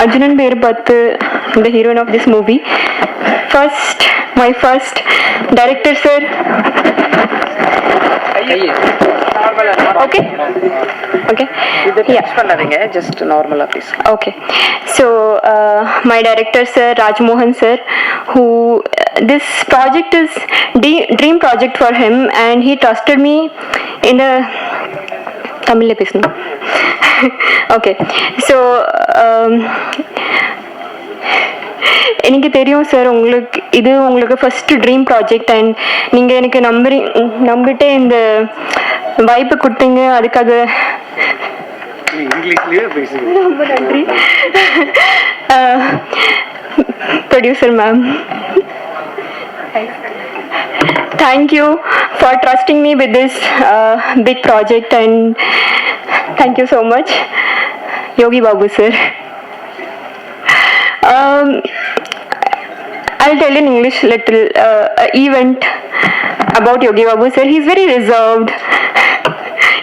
Arjunan Berbathu, the heroine of this movie. First, my first director, sir. Okay. Okay. Yeah. Just normal please. Okay. So my director, sir, Rajmohan sir, who this project is dream project for him, and he trusted me in the Tamil episode. Okay. So எனக்கு தெரியும் sir உங்களுக்கு first dream project and நீங்கள் எனக்கு நம்பிட்டு இந்த வாய்ப்பு கொடுத்தீங்க, அதுக்காக ரொம்ப நன்றி. Producer ma'am, thank you for trusting me with this big project, and thank you so much Yogi Babu sir. I'll tell in English little event about Yogi Babu sir. He's very reserved.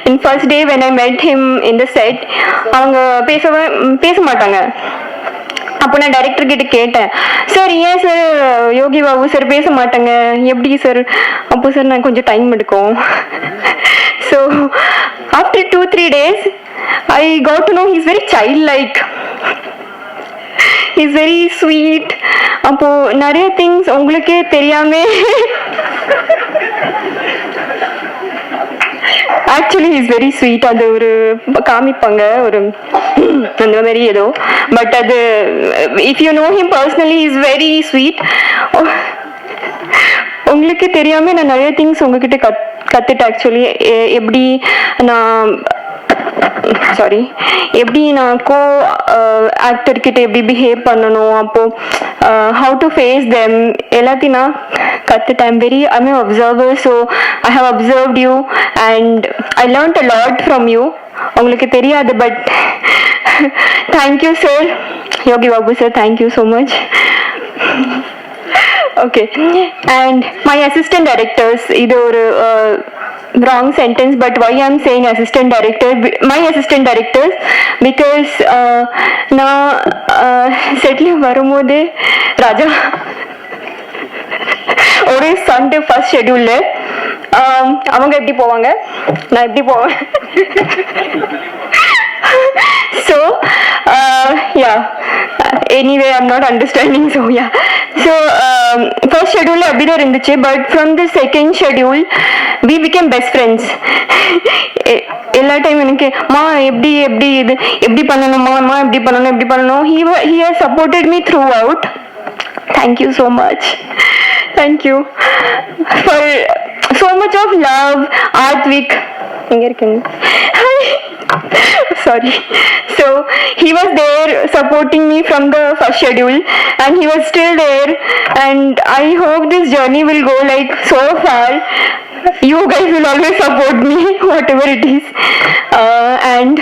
In first day when I met him in the set, அவங்க பேச மாட்டாங்க. அப்போ நான் director கிட்ட கேட்டேன், sir ஏன் sir Yogi Babu sir பேச மாட்டாங்க, எப்படி சார்? அப்போ சார் நான் கொஞ்சம் டைம் எடுக்கும். So after 2-3 days I got to know he's very childlike. He's very sweet. அப்போ நிறைய திங்ஸ் உங்களுக்கே தெரியாம ஆக்சுவலி இஸ் வெரி ஸ்வீட். அது ஒரு காமிப்பாங்க ஒரு அந்த மாதிரி ஏதோ, பட் அது if you know him personally is very sweet. உங்களுக்கு தெரியாம நான் நிறைய திங்ஸ் உங்ககிட்ட கத்துட்டேன். ஆக்சுவலி எப்படி நான் கோ ஆக்டர் கிட்ட எப்படி பிஹேவ் பண்ணணும், அப்போ ஹவு டு ஃபேஸ் தெம் எல்லாத்தையும் நான் கத்துட்டேன். I'm observer, so I have observed you and I learned a lot from you. உங்களுக்கு தெரியாது, but thank you sir, Yogi Babu sir, thank you so much. Okay, and my assistant directors, இது ஒரு wrong sentence, but why I'm saying assistant director, my assistant directors, because நான் செட்ல வரும்போது ராஜா ஒரு Sunday first ஷெட்யூல்ல அவங்க எப்படி போவாங்க, நான் எப்படி போவேன். So yeah, anyway I'm not understanding, so yeah. So first schedule அப்படிதான் இருந்துச்சு, but from the second schedule we became best friends. எல்லா டைம் எனக்கு மா எப்படி இது எப்படி பண்ணணுமா, எப்படி பண்ணணும். He has supported me throughout. Thank you so much. Thank you for so much of love. Artvik எங்க இருக்கீங்க? Sorry. So he was there supporting me from the first schedule, and he was still there, and I hope this journey will go like so far. You guys will always support me whatever it is, and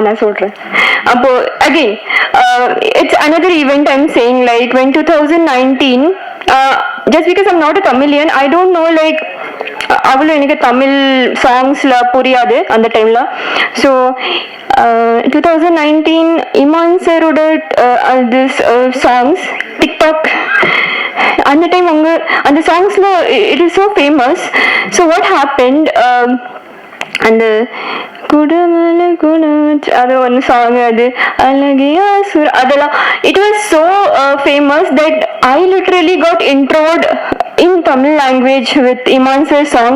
நான் சொல்றேன். அப்போ again it's another event I'm saying, like when 2019 just because I'm not a Tamilian, I don't know like அவ்வளோ எனக்கு தமிழ் சாங்ஸ்ல புரியாது அந்த டைம்ல. So 2019 Imman சரோட this songs TikTok அந்த டைம் அவங்க அந்த சாங்ஸ்ல it is so famous. So what happened, அந்த குடமல குணாச் அது ஒன்று சாங், அது அழகியா சுர், அதெல்லாம் it was so famous that I literally got introduced in Tamil language with Iman sir song.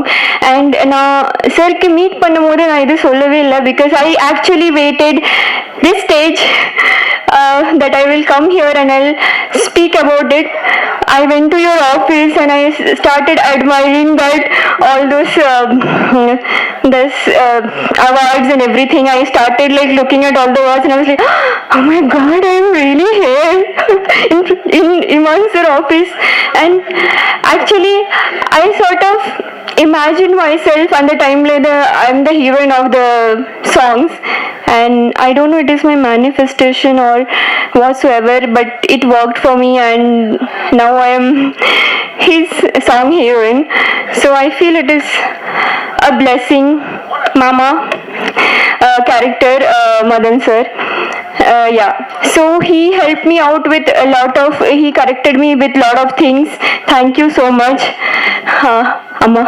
And நான் சருக்கு மீட் பண்ணும்போது நான் இது சொல்லவே இல்லை, because I actually waited this stage that I will come here and I'll speak about it. I went to your office and I started admiring that all those awards and everything. I started like looking at all the awards and I was like, oh my god, I'm really here in Iman sir office. And actually I sort of imagined myself on the time like I'm the heroine of the songs, and I don't know it is my manifestation or whatsoever, but it worked for me and now I am his song heroine. So I feel it is a blessing. Mama, character, Madan sir. Yeah, so he helped me out with a lot of, he corrected me with lot of things. Thank you so much, Amma.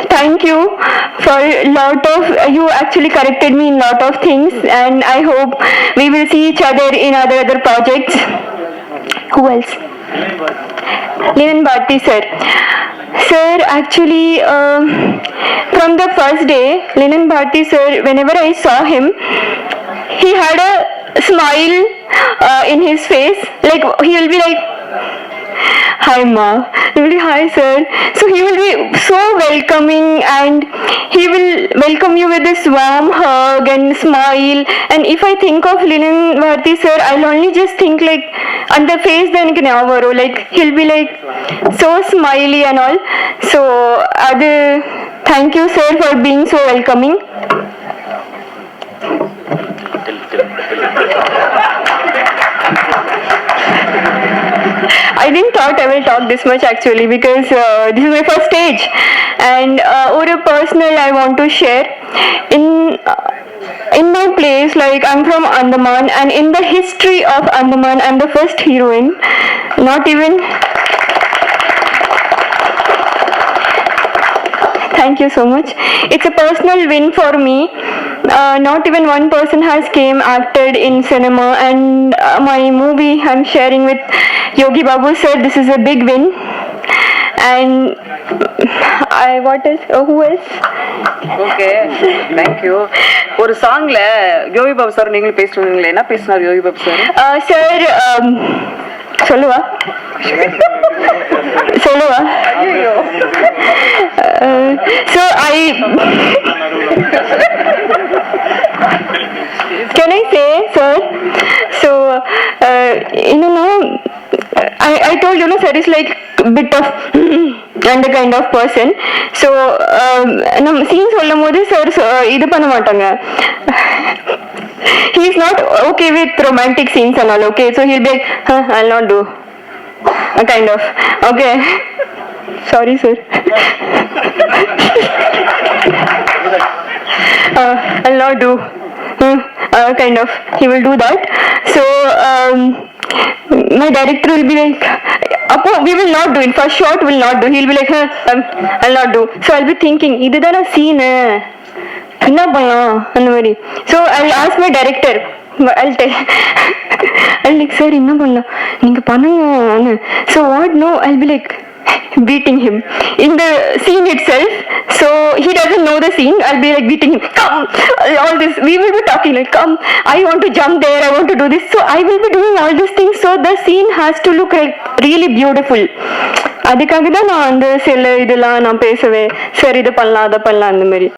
Thank you for lot of, you actually corrected me in lot of things, and I hope we will see each other in other projects. Who else? Linan Bharti sir. Sir, actually, from the first day, Linan Bharti sir, whenever I saw him, he had a smile in his face. Like, he will be like, hi ma, he will be hi sir. So he will be so welcoming, and he will welcome you with this warm hug and smile. And if I think of Linan Bharti sir, I'll only just think like, on the face then like he'll be like so smiley and all. So thank you sir for being so welcoming. I didn't thought I will talk this much actually, because this is my first stage, and or a personal I want to share in my place. Like, I'm from Andaman, and in the history of Andaman, I'm the first heroine. Not even. Thank you so much. It's a personal win for me. Not even one person has acted in cinema, and my movie I'm sharing with Yogi Babu sir. This is a big win. And what else? Who else? Okay, thank you. ஒரு சாங்ல யோகி Babu sir நீங்க பேசுவீங்களே, என்ன பேசினார் யோகி Babu sir? Sir சொல்லுவா ஐயோ. So can I say, sir? So I told you, sir is like bit of and the kind of person. So நம்ம scene சொல்லும் போது sir இது பண்ண மாட்டாங்க. He is not okay with romantic scenes and all. Okay, so he'll be like, I'll not do. A kind of. Okay. Sorry, sir. I'll not do. Kind of. He will do that. So my director will be like, we will not do it. First shot will not do. He'll be like, I'll not do. So I'll be thinking, இதுதான scene, என்ன பண்ணலாம் அந்த மாதிரி. So I'll ask my director. I'll like, sir, என்ன பண்ணலாம் நீங்க பண்ணுங்க. So what? No, I'll be like beating him in the scene itself. So he doesn't know the scene. I'll be like beating him. Come, all this. We will be talking like, come, I want to jump there. I want to do this. So I will be doing all these things. So the scene has to look like really beautiful. அதுக்காக தான் நான் அந்த சில இதெல்லாம் நான் பேசுவேன். சரி, இது பண்ணலாம், அதை பண்ணலாம், அந்த மாதிரி.